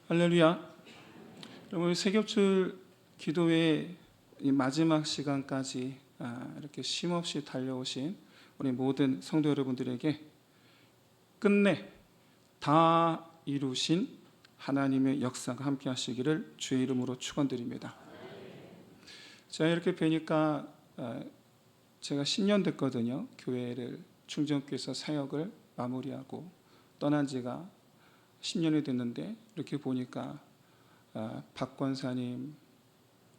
할렐루야. 여러분, 새벽줄 기도의 이 마지막 시간까지 이렇게 쉼없이 달려오신 우리 모든 성도 여러분들에게 끝내 다 이루신 하나님의 역사가 함께 하시기를 주의 이름으로 축원드립니다. 제가 이렇게 뵈니까 제가 10년 됐거든요. 교회를 충정교회에서 사역을 마무리하고 떠난 지가 10년이 됐는데 이렇게 보니까 박 권사님,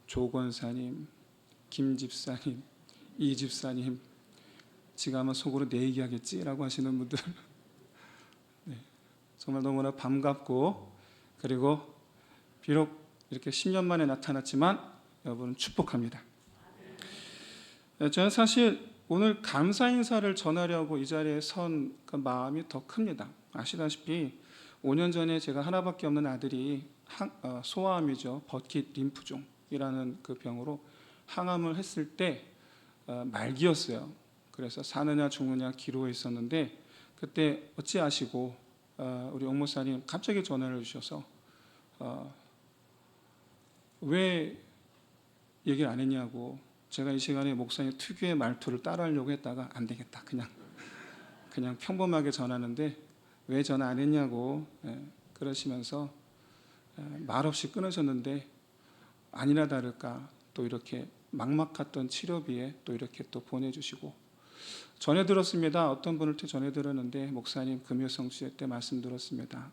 조 권사님, 김 집사님, 이 집사님, 지가 아마 속으로 내 얘기하겠지라고 하시는 분들 네, 정말 너무나 반갑고, 그리고 비록 이렇게 10년 만에 나타났지만 여러분은 축복합니다. 저는 사실 오늘 감사 인사를 전하려고 이 자리에 선 그 마음이 더 큽니다. 아시다시피 5년 전에 제가 하나밖에 없는 아들이 소아암이죠. 버킷 림프종이라는 그 병으로 항암을 했을 때 말기였어요. 그래서 사느냐 죽느냐 기로에 있었는데, 그때 어찌 아시고 우리 옥 목사님 갑자기 전화를 주셔서 왜 얘기를 안 했냐고. 제가 이 시간에 목사님 특유의 말투를 따라하려고 했다가 안 되겠다, 그냥 평범하게 전하는데 왜 전화 안 했냐고 그러시면서 말없이 끊으셨는데, 아니나 다를까 또 이렇게 막막했던 치료비에 또 이렇게 또 보내주시고, 전해 들었습니다. 어떤 분한테 전해 들었는데, 목사님 금요성취회 때 말씀 들었습니다.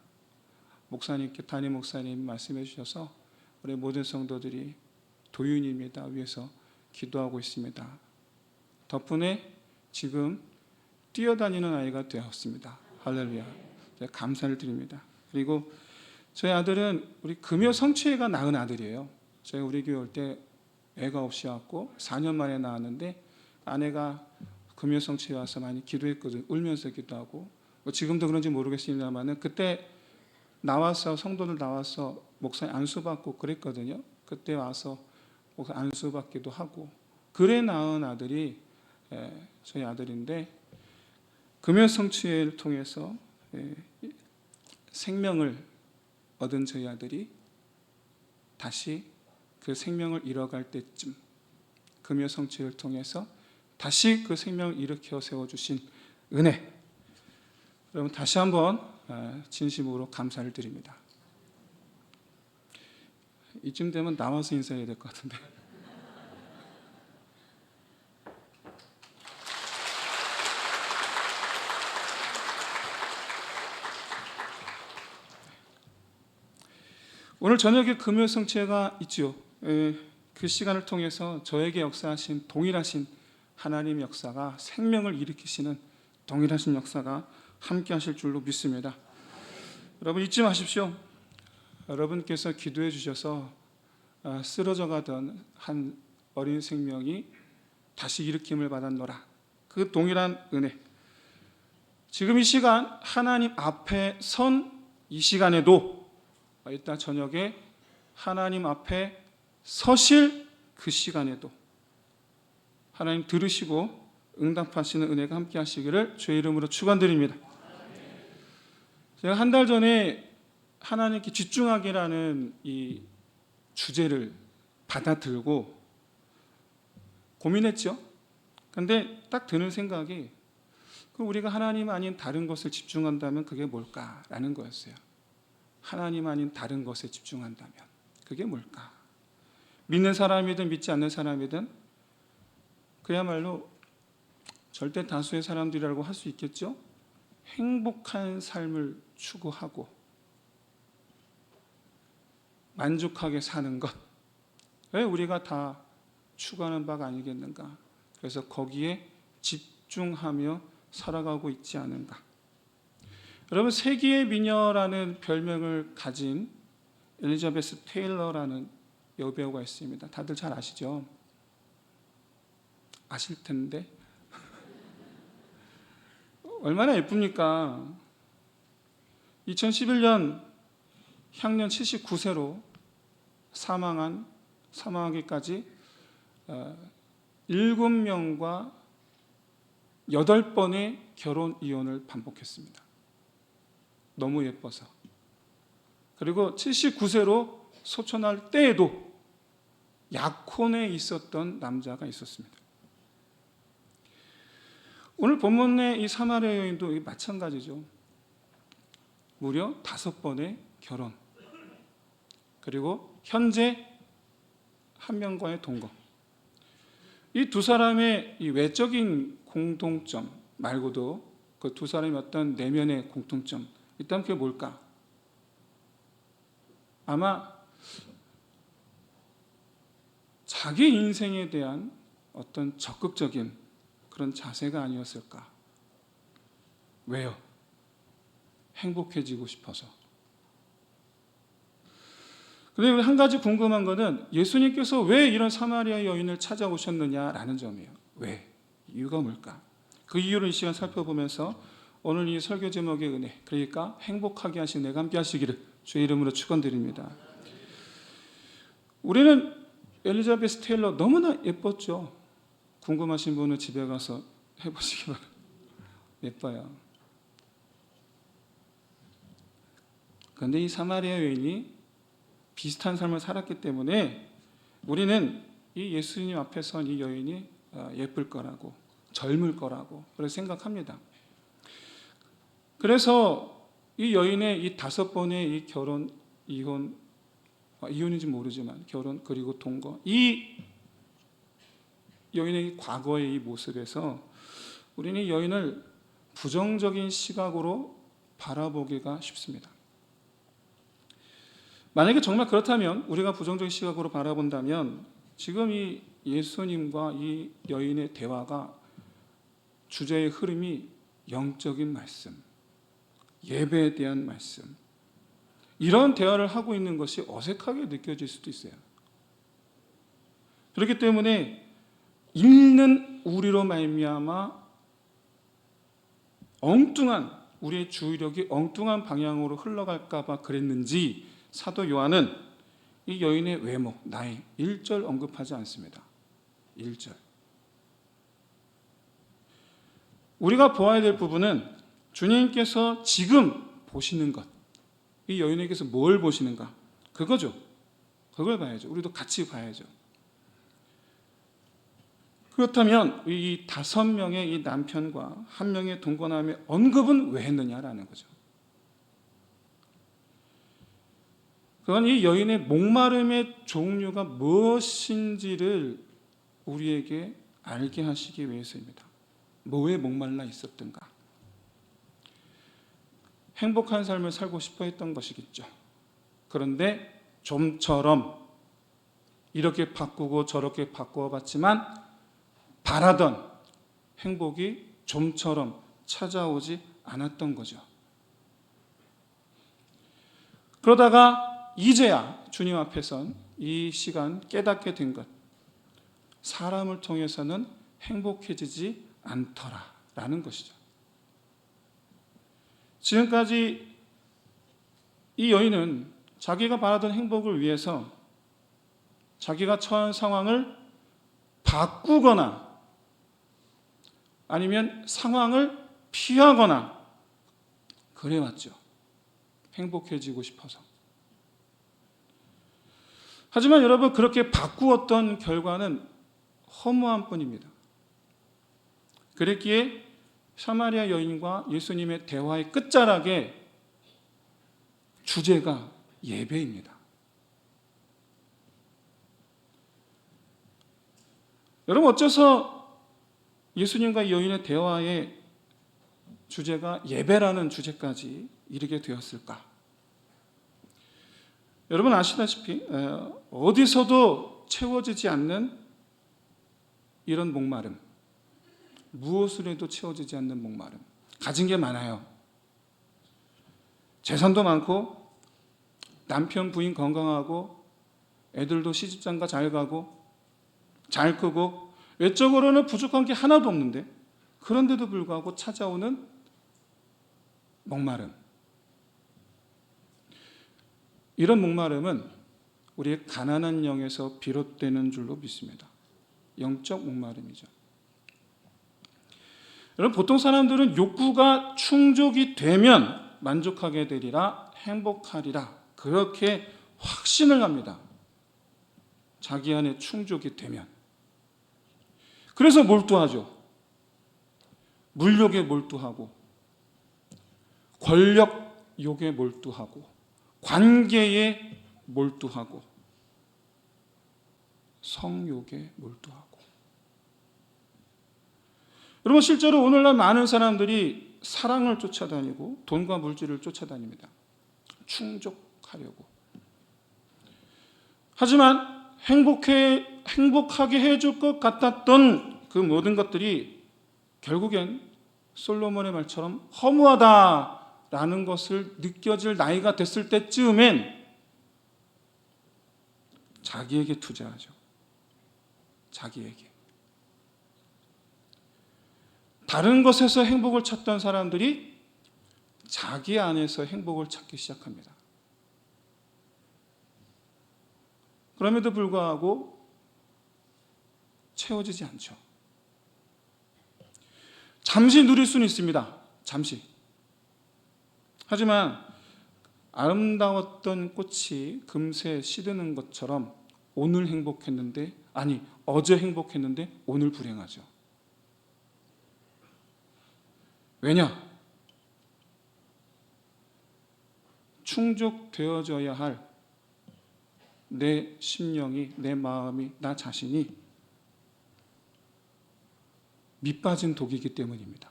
목사님께 담임 목사님 말씀해 주셔서 우리 모든 성도들이 도윤입니다 위해서 기도하고 있습니다. 덕분에 지금 뛰어다니는 아이가 되었습니다. 할렐루야. 감사를 드립니다. 그리고 저희 아들은 우리 금요 성취회가 낳은 아들이에요. 제가 우리 교회 올 때 애가 없이 왔고 4년 만에 낳았는데, 아내가 금요 성취회 와서 많이 기도했거든요. 울면서 기도하고. 지금도 그런지 모르겠습니다만 그때 나와서, 성도들 나와서 목사님 안수받고 그랬거든요. 그때 와서 안수받기도 하고 그래 낳은 아들이 저희 아들인데, 금요 성취회를 통해서 생명을 얻은 저희 아들이 다시 그 생명을 잃어갈 때쯤 금요 성취회를 통해서 다시 그 생명을 일으켜 세워주신 은혜, 여러분 다시 한번 진심으로 감사를 드립니다. 이쯤 되면 나와서 인사해야 될 것 같은데. 오늘 저녁에 금요 성취회가 있지요. 그 시간을 통해서 저에게 역사하신 동일하신 하나님의 역사가, 생명을 일으키시는 동일하신 역사가 함께 하실 줄로 믿습니다. 여러분 잊지 마십시오. 여러분께서 기도해 주셔서 쓰러져 가던 한 어린 생명이 다시 일으킴을 받았노라. 그 동일한 은혜, 지금 이 시간 하나님 앞에 선 이 시간에도, 이따 저녁에 하나님 앞에 서실 그 시간에도 하나님 들으시고 응답하시는 은혜가 함께 하시기를 주의 이름으로 축원드립니다. 제가 한 달 전에 하나님께 집중하기라는 이 주제를 받아들고 고민했죠. 그런데 딱 드는 생각이, 우리가 하나님 아닌 다른 것을 집중한다면 그게 뭘까라는 거였어요. 하나님 아닌 다른 것에 집중한다면 그게 뭘까? 믿는 사람이든 믿지 않는 사람이든 그야말로 절대 다수의 사람들이라고 할 수 있겠죠. 행복한 삶을 추구하고 만족하게 사는 것, 왜 우리가 다 추구하는 바가 아니겠는가. 그래서 거기에 집중하며 살아가고 있지 않은가. 여러분, 세기의 미녀라는 별명을 가진 엘리자베스 테일러라는 여배우가 있습니다. 다들 잘 아시죠? 아실 텐데 얼마나 예쁩니까? 2011년 향년 79세로 사망하기까지 7명과 8번의 결혼 이혼을 반복했습니다. 너무 예뻐서. 그리고 79세로 소천할 때에도 약혼에 있었던 남자가 있었습니다. 오늘 본문의 이 사마리아 여인도 마찬가지죠. 무려 5번의 결혼, 그리고 현재 한 명과의 동거. 이 두 사람의 이 외적인 공통점 말고도 그 두 사람의 어떤 내면의 공통점 있다면 그게 뭘까? 아마 자기 인생에 대한 어떤 적극적인 그런 자세가 아니었을까? 왜요? 행복해지고 싶어서. 그런데 한 가지 궁금한 것은 예수님께서 왜 이런 사마리아 여인을 찾아오셨느냐라는 점이에요. 왜? 이유가 뭘까? 그 이유를 이 시간 살펴보면서 오늘 이 설교 제목의 은혜, 그러니까 행복하게 하신 내가 함께 하시기를 주의 이름으로 축원드립니다. 우리는 엘리자베스 테일러 너무나 예뻤죠. 궁금하신 분은 집에 가서 해보시기 바랍니다. 예뻐요. 그런데 이 사마리아 여인이 비슷한 삶을 살았기 때문에 우리는 이 예수님 앞에 선 이 여인이 예쁠 거라고, 젊을 거라고 그렇게 생각합니다. 그래서 이 여인의 이 5번의 이 결혼, 이혼, 이혼인지 모르지만 결혼 그리고 동거, 이 여인의 과거의 이 모습에서 우리는 이 여인을 부정적인 시각으로 바라보기가 쉽습니다. 만약에 정말 그렇다면, 우리가 부정적인 시각으로 바라본다면 지금 이 예수님과 이 여인의 대화가 주제의 흐름이 영적인 말씀, 예배에 대한 말씀, 이런 대화를 하고 있는 것이 어색하게 느껴질 수도 있어요. 그렇기 때문에 읽는 우리로 말미암아 엉뚱한, 우리의 주의력이 엉뚱한 방향으로 흘러갈까 봐 그랬는지 사도 요한은 이 여인의 외모, 나이 1절 언급하지 않습니다. 1절. 우리가 보아야 될 부분은 주님께서 지금 보시는 것, 이 여인에게서 뭘 보시는가, 그거죠. 그걸 봐야죠. 우리도 같이 봐야죠. 그렇다면 이 5명의 이 남편과 1명의 동거남의 언급은 왜 했느냐라는 거죠. 그건 이 여인의 목마름의 종류가 무엇인지를 우리에게 알게 하시기 위해서입니다. 뭐에 목말라 있었던가? 행복한 삶을 살고 싶어 했던 것이겠죠. 그런데 좀처럼 이렇게 바꾸고 저렇게 바꾸어 봤지만 바라던 행복이 좀처럼 찾아오지 않았던 거죠. 그러다가 이제야 주님 앞에 선 이 시간 깨닫게 된 것, 사람을 통해서는 행복해지지 않더라라는 것이죠. 지금까지 이 여인은 자기가 바라던 행복을 위해서 자기가 처한 상황을 바꾸거나 아니면 상황을 피하거나 그래왔죠. 행복해지고 싶어서. 하지만 여러분, 그렇게 바꾸었던 결과는 허무한 뿐입니다. 그랬기에 사마리아 여인과 예수님의 대화의 끝자락에 주제가 예배입니다. 여러분, 어째서 예수님과 이 여인의 대화의 주제가 예배라는 주제까지 이르게 되었을까? 여러분 아시다시피 어디서도 채워지지 않는 이런 목마름, 무엇을 해도 채워지지 않는 목마름, 가진 게 많아요. 재산도 많고 남편 부인 건강하고 애들도 시집장가 잘 가고 잘 크고 외적으로는 부족한 게 하나도 없는데, 그런데도 불구하고 찾아오는 목마름, 이런 목마름은 우리의 가난한 영에서 비롯되는 줄로 믿습니다. 영적 목마름이죠. 여러분, 보통 사람들은 욕구가 충족이 되면 만족하게 되리라, 행복하리라 그렇게 확신을 합니다. 자기 안에 충족이 되면. 그래서 몰두하죠. 물욕에 몰두하고, 권력욕에 몰두하고, 관계에 몰두하고, 성욕에 몰두하고. 여러분, 실제로 오늘날 많은 사람들이 사랑을 쫓아다니고 돈과 물질을 쫓아다닙니다. 충족하려고. 하지만 행복하게 해줄 것 같았던 그 모든 것들이 결국엔 솔로몬의 말처럼 허무하다라는 것을 느껴질 나이가 됐을 때쯤엔 자기에게 투자하죠. 자기에게. 다른 것에서 행복을 찾던 사람들이 자기 안에서 행복을 찾기 시작합니다. 그럼에도 불구하고 채워지지 않죠. 잠시 누릴 수는 있습니다. 잠시. 하지만 아름다웠던 꽃이 금세 시드는 것처럼 오늘 행복했는데, 아니 어제 행복했는데 오늘 불행하죠. 왜냐? 충족되어져야 할 내 심령이, 내 마음이, 나 자신이 밑빠진 독이기 때문입니다.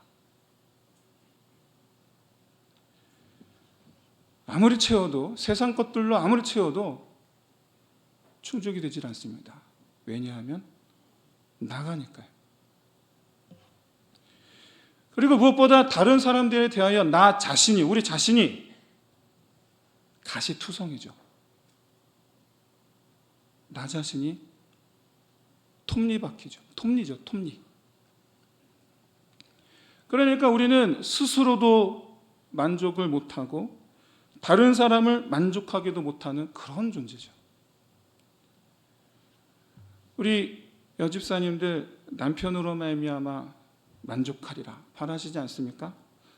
아무리 채워도, 세상 것들로 아무리 채워도 충족이 되질 않습니다. 왜냐하면 나가니까요. 그리고 무엇보다 다른 사람들에 대하여 나 자신이, 우리 자신이 가시투성이죠. 나 자신이 톱니바퀴죠. 톱니죠, 톱니. 그러니까 우리는 스스로도 만족을 못하고 다른 사람을 만족하게도 못하는 그런 존재죠. 우리 여집사님들 남편으로 말미암아 만족하리라 바라시지 않습니까?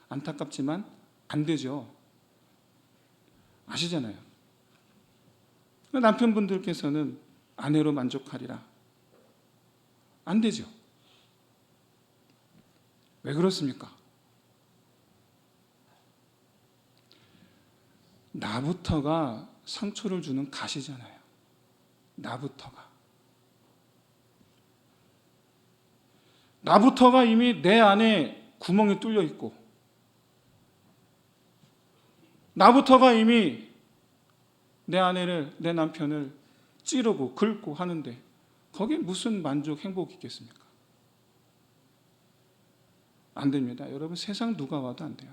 안타깝지만 안 되죠. 아시잖아요. 남편분들께서는 아내로 만족하리라. 안 되죠. 왜 그렇습니까? 나부터가 상처를 주는 가시잖아요. 나부터가 이미 내 안에 구멍이 뚫려 있고, 나부터가 이미 내 아내를, 내 남편을 찌르고 긁고 하는데 거기에 무슨 만족, 행복이 있겠습니까? 안 됩니다. 여러분, 세상 누가 와도 안 돼요.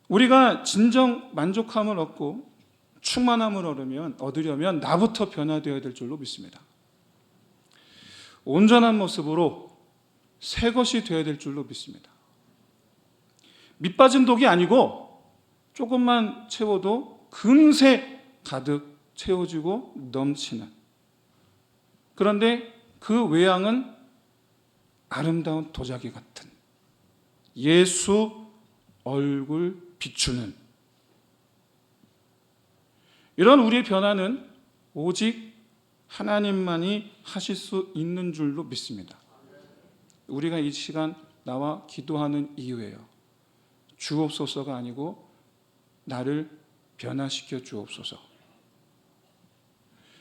우리가 진정 만족함을 얻고 충만함을 얻으려면 나부터 변화되어야 될 줄로 믿습니다. 온전한 모습으로 새 것이 되어야 될 줄로 믿습니다. 밑빠진 독이 아니고 조금만 채워도 금세 가득 채워지고 넘치는, 그런데 그 외양은 아름다운 도자기 같은 예수 얼굴 비추는, 이런 우리의 변화는 오직 하나님만이 하실 수 있는 줄로 믿습니다. 우리가 이 시간 나와 기도하는 이유예요. 주옵소서가 아니고 나를 변화시켜 주옵소서.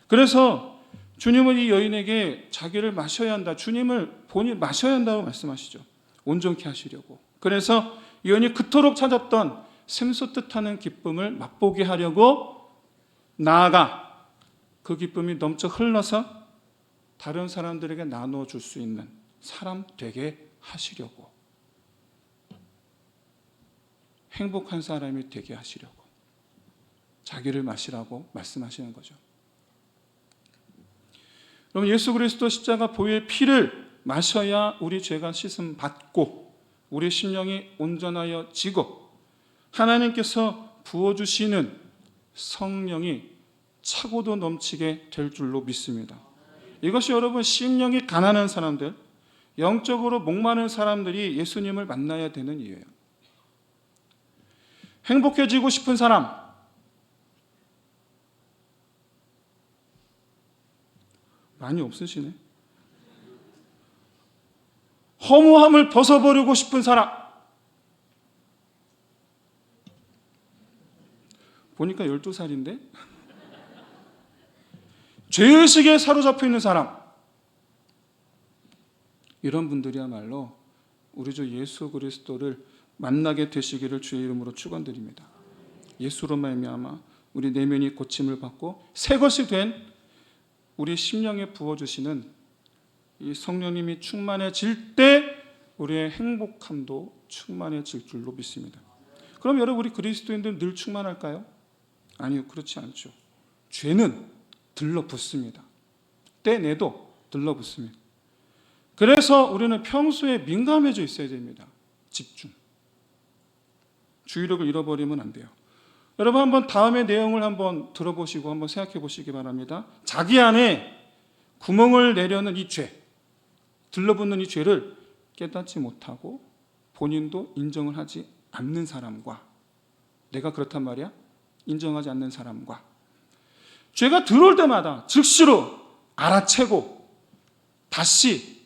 그래서 주님은 이 여인에게 자기를 마셔야 한다, 주님을 본인 마셔야 한다고 말씀하시죠. 온전케 하시려고. 그래서 이 여인이 그토록 찾았던 샘솟듯 하는 기쁨을 맛보게 하려고 나아가 그 기쁨이 넘쳐 흘러서 다른 사람들에게 나눠줄 수 있는 사람 되게 하시려고, 행복한 사람이 되게 하시려고 자기를 마시라고 말씀하시는 거죠. 그럼 예수 그리스도 십자가 보혈 피를 마셔야 우리 죄가 씻음 받고 우리 심령이 온전하여 지고 하나님께서 부어주시는 성령이 차고도 넘치게 될 줄로 믿습니다. 이것이 여러분, 심령이 가난한 사람들, 영적으로 목마른 사람들이 예수님을 만나야 되는 이유예요. 행복해지고 싶은 사람, 많이 없으시네. 허무함을 벗어버리고 싶은 사람, 보니까 12살인데? 죄의식에 사로잡혀 있는 사람, 이런 분들이야말로 우리 주 예수 그리스도를 만나게 되시기를 주의 이름으로 축원드립니다. 예수로 말미암아 우리 내면이 고침을 받고 새 것이 된 우리 심령에 부어주시는 이 성령님이 충만해질 때 우리의 행복함도 충만해질 줄로 믿습니다. 그럼 여러분, 우리 그리스도인들 늘 충만할까요? 아니요, 그렇지 않죠. 죄는 들러붙습니다. 떼내도 들러붙습니다. 그래서 우리는 평소에 민감해져 있어야 됩니다. 집중. 주의력을 잃어버리면 안 돼요. 여러분, 한번 다음의 내용을 한번 들어보시고 한번 생각해 보시기 바랍니다. 자기 안에 구멍을 내려는 이 죄, 들러붙는 이 죄를 깨닫지 못하고 본인도 인정을 하지 않는 사람과, 내가 그렇단 말이야? 인정하지 않는 사람과, 죄가 들어올 때마다 즉시로 알아채고 다시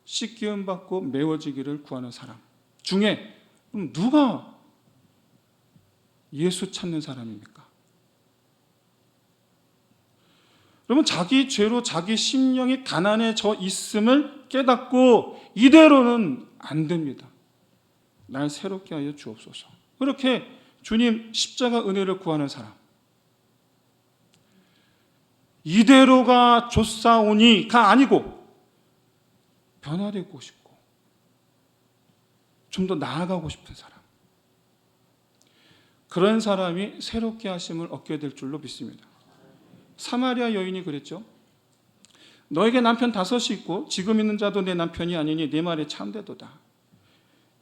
씻기움 받고 메워지기를 구하는 사람 중에 그럼 누가 예수 찾는 사람입니까? 여러분, 자기 죄로 자기 심령이 가난해져 있음을 깨닫고 이대로는 안 됩니다. 날 새롭게 하여 주옵소서. 그렇게 주님 십자가 은혜를 구하는 사람, 이대로가 좋사오니가 아니고 변화되고 싶고 좀 더 나아가고 싶은 사람, 그런 사람이 새롭게 하심을 얻게 될 줄로 믿습니다. 사마리아 여인이 그랬죠. 너에게 남편 5이 있고 지금 있는 자도 내 남편이 아니니 내 말이 참되도다.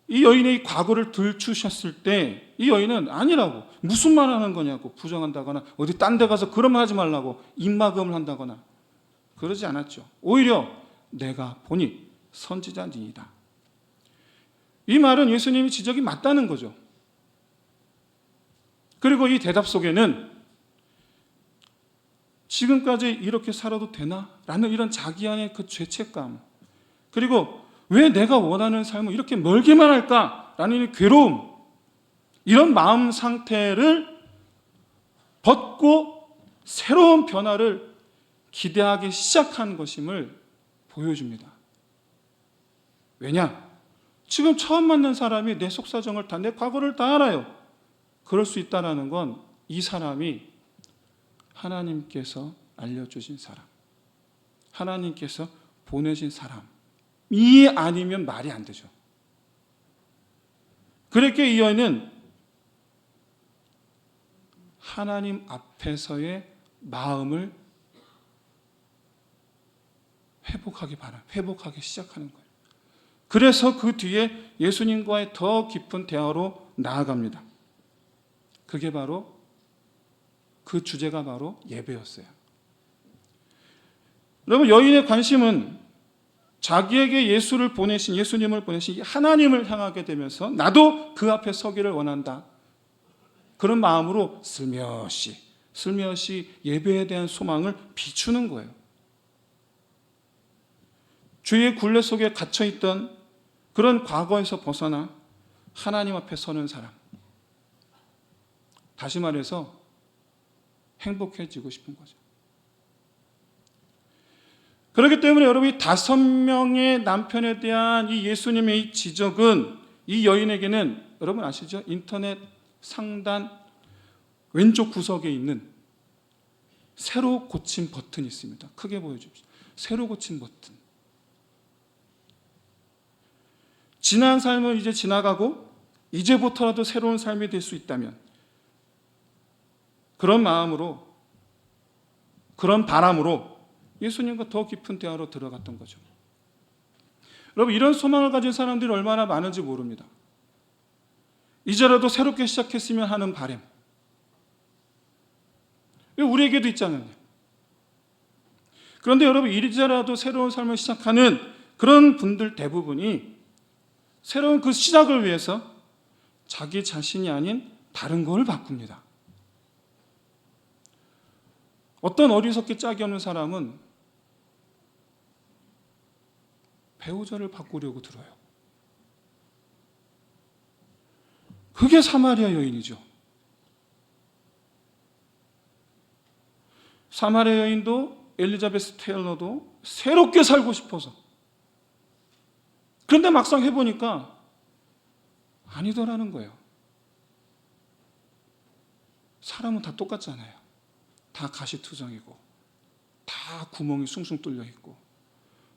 이 여인의 과거를 들추셨을 때 이 여인은 아니라고, 무슨 말 하는 거냐고 부정한다거나 어디 딴 데 가서 그런 말 하지 말라고 입막음을 한다거나 그러지 않았죠. 오히려 내가 보니 선지자니이다. 이 말은 예수님이 지적이 맞다는 거죠. 그리고 이 대답 속에는 지금까지 이렇게 살아도 되나? 라는 이런 자기 안의 그 죄책감, 그리고 왜 내가 원하는 삶을 이렇게 멀게만 할까? 라는 이 괴로움, 이런 마음 상태를 벗고 새로운 변화를 기대하기 시작한 것임을 보여줍니다. 왜냐? 지금 처음 만난 사람이 내 속사정을 다, 내 과거를 다 알아요. 그럴 수 있다는 건 이 사람이 하나님께서 알려주신 사람, 하나님께서 보내신 사람이 아니면 말이 안 되죠. 그렇게 이 여인은 하나님 앞에서의 마음을 회복하기 시작하는 거예요. 그래서 그 뒤에 예수님과의 더 깊은 대화로 나아갑니다. 그게 바로, 그 주제가 바로 예배였어요. 여러분, 여인의 관심은 자기에게 예수님을 보내신 하나님을 향하게 되면서 나도 그 앞에 서기를 원한다, 그런 마음으로 슬며시 예배에 대한 소망을 비추는 거예요. 죄의 굴레 속에 갇혀있던 그런 과거에서 벗어나 하나님 앞에 서는 사람, 다시 말해서 행복해지고 싶은 거죠. 그렇기 때문에 여러분, 이 5명의 남편에 대한 이 예수님의 이 지적은 이 여인에게는, 여러분 아시죠? 인터넷 상단 왼쪽 구석에 있는 새로 고침 버튼이 있습니다. 크게 보여줍시다. 새로 고침 버튼. 지난 삶은 이제 지나가고 이제부터라도 새로운 삶이 될 수 있다면, 그런 마음으로, 그런 바람으로 예수님과 더 깊은 대화로 들어갔던 거죠. 여러분, 이런 소망을 가진 사람들이 얼마나 많은지 모릅니다. 이제라도 새롭게 시작했으면 하는 바람, 우리에게도 있잖아요. 그런데 여러분, 이제라도 새로운 삶을 시작하는 그런 분들 대부분이 새로운 그 시작을 위해서 자기 자신이 아닌 다른 걸 바꿉니다. 어떤 어리석게 짝이 없는 사람은 배우자를 바꾸려고 들어요. 그게 사마리아 여인이죠. 사마리아 여인도 엘리자베스 테일러도 새롭게 살고 싶어서. 그런데 막상 해보니까 아니더라는 거예요. 사람은 다 똑같잖아요. 다 가시투성이고 다 구멍이 숭숭 뚫려 있고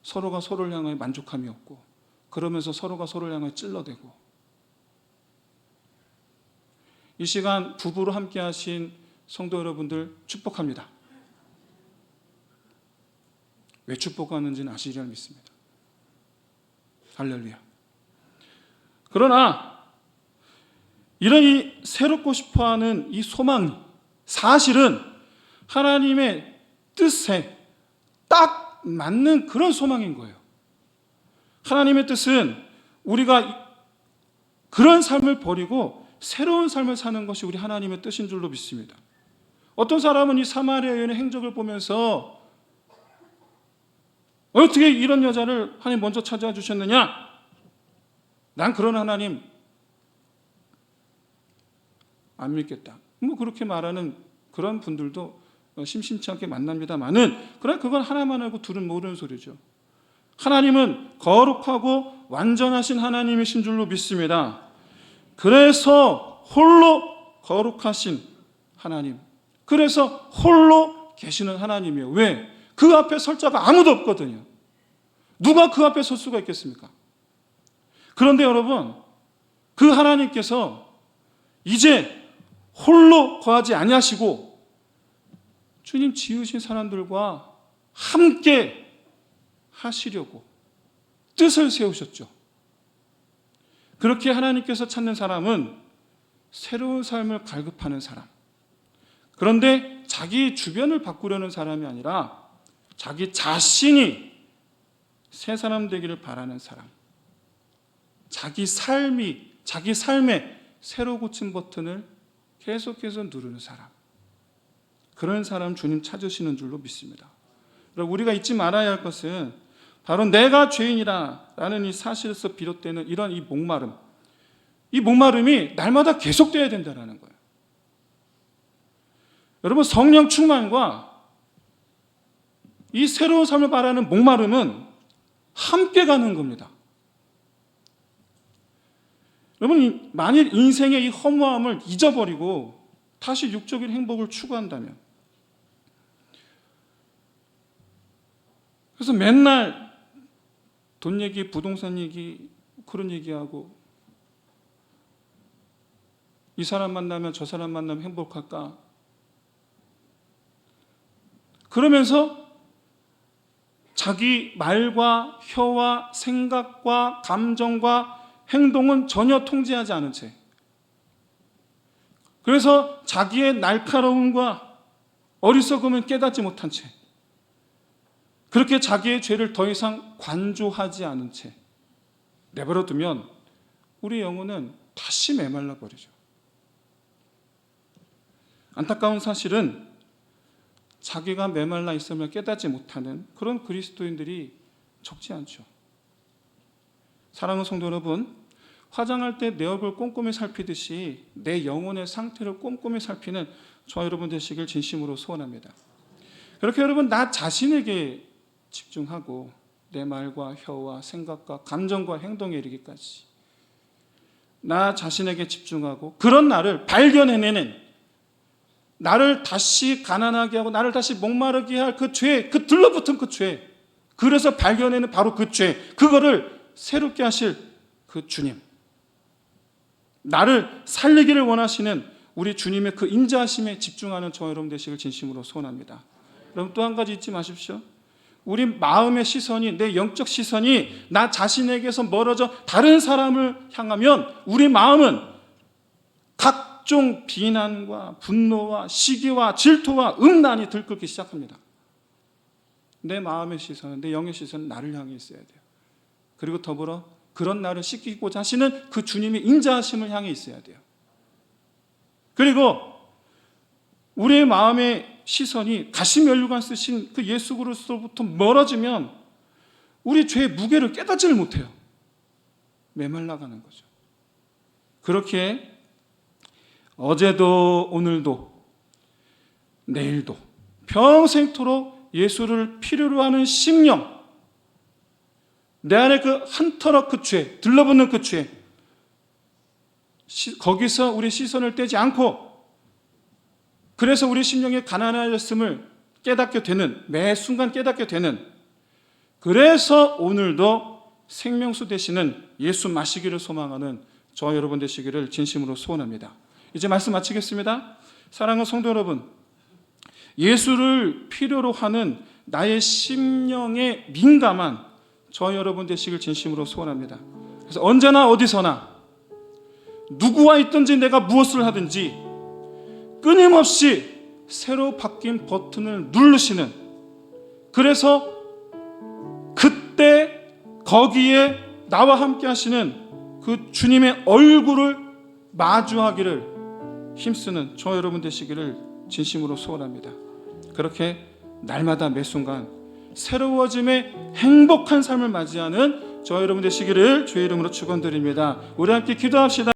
서로가 서로를 향하여 만족함이 없고 그러면서 서로가 서로를 향하여 찔러대고. 이 시간 부부로 함께 하신 성도 여러분들 축복합니다. 왜 축복하는지는 아시리라 믿습니다. 할렐루야. 그러나 이런 이 새롭고 싶어하는 이 소망, 사실은 하나님의 뜻에 딱 맞는 그런 소망인 거예요. 하나님의 뜻은 우리가 그런 삶을 버리고 새로운 삶을 사는 것이 우리 하나님의 뜻인 줄로 믿습니다. 어떤 사람은 이 사마리아 여인의 행적을 보면서 어떻게 이런 여자를 하나님 먼저 찾아와 주셨느냐? 난 그런 하나님 안 믿겠다. 뭐 그렇게 말하는 그런 분들도 심심치 않게 만납니다만은, 그러나 그건 하나만 알고 둘은 모르는 소리죠. 하나님은 거룩하고 완전하신 하나님이신 줄로 믿습니다. 그래서 홀로 거룩하신 하나님, 그래서 홀로 계시는 하나님이에요. 왜? 그 앞에 설 자가 아무도 없거든요. 누가 그 앞에 설 수가 있겠습니까? 그런데 여러분, 그 하나님께서 이제 홀로 거하지 아니하시고 주님 지으신 사람들과 함께 하시려고 뜻을 세우셨죠. 그렇게 하나님께서 찾는 사람은 새로운 삶을 갈급하는 사람, 그런데 자기 주변을 바꾸려는 사람이 아니라 자기 자신이 새 사람 되기를 바라는 사람, 자기 삶의 새로 고침 버튼을 계속해서 누르는 사람, 그런 사람 주님 찾으시는 줄로 믿습니다. 우리가 잊지 말아야 할 것은 바로 내가 죄인이라 라는 이 사실에서 비롯되는 이런 이 목마름, 이 목마름이 날마다 계속되어야 된다는 거예요. 여러분, 성령 충만과 이 새로운 삶을 바라는 목마름은 함께 가는 겁니다. 여러분, 만일 인생의 이 허무함을 잊어버리고 다시 육적인 행복을 추구한다면, 그래서 맨날 돈 얘기, 부동산 얘기, 그런 얘기하고, 이 사람 만나면 저 사람 만나면 행복할까? 그러면서 자기 말과 혀와 생각과 감정과 행동은 전혀 통제하지 않은 채, 그래서 자기의 날카로움과 어리석음을 깨닫지 못한 채, 그렇게 자기의 죄를 더 이상 관조하지 않은 채 내버려 두면 우리 영혼은 다시 메말라 버리죠. 안타까운 사실은 자기가 메말라 있음을 깨닫지 못하는 그런 그리스도인들이 적지 않죠. 사랑하는 성도 여러분, 화장할 때 내 얼굴 꼼꼼히 살피듯이 내 영혼의 상태를 꼼꼼히 살피는 저와 여러분 되시길 진심으로 소원합니다. 그렇게 여러분, 나 자신에게 집중하고 내 말과 혀와 생각과 감정과 행동에 이르기까지 나 자신에게 집중하고 그런 나를 발견해내는, 나를 다시 가난하게 하고 나를 다시 목마르게 할 그 죄, 그 들러붙은 그 죄, 그래서 발견해내는 바로 그 죄, 그거를 새롭게 하실 그 주님, 나를 살리기를 원하시는 우리 주님의 그 인자하심에 집중하는 저와 여러분 되시길 진심으로 소원합니다. 여러분, 또 한 가지 잊지 마십시오. 우리 마음의 시선이, 내 영적 시선이 나 자신에게서 멀어져 다른 사람을 향하면 우리 마음은 각종 비난과 분노와 시기와 질투와 음란이 들끓기 시작합니다. 내 마음의 시선은, 내 영의 시선은 나를 향해 있어야 돼요. 그리고 더불어 그런 나를 씻기고자 하시는 그 주님의 인자하심을 향해 있어야 돼요. 그리고 우리의 마음의 시선이 가시 면류관 쓰신 그 예수 그리스도로부터 멀어지면 우리 죄의 무게를 깨닫지를 못해요. 메말라가는 거죠. 그렇게 어제도 오늘도 내일도 평생토록 예수를 필요로 하는 심령, 내 안에 그 한터럭 그 죄, 들러붙는 그 죄, 거기서 우리 시선을 떼지 않고, 그래서 우리 심령이 가난하였음을 깨닫게 되는, 매 순간 깨닫게 되는, 그래서 오늘도 생명수 되시는 예수 마시기를 소망하는 저와 여러분 되시기를 진심으로 소원합니다. 이제 말씀 마치겠습니다. 사랑하는 성도 여러분, 예수를 필요로 하는 나의 심령에 민감한 저와 여러분 되시길 진심으로 소원합니다. 그래서 언제나 어디서나 누구와 있든지 내가 무엇을 하든지 끊임없이 새로 바뀐 버튼을 누르시는, 그래서 그때 거기에 나와 함께 하시는 그 주님의 얼굴을 마주하기를 힘쓰는 저 여러분 되시기를 진심으로 소원합니다. 그렇게 날마다 매 순간 새로워짐의 행복한 삶을 맞이하는 저 여러분 되시기를 주의 이름으로 축원드립니다. 우리 함께 기도합시다.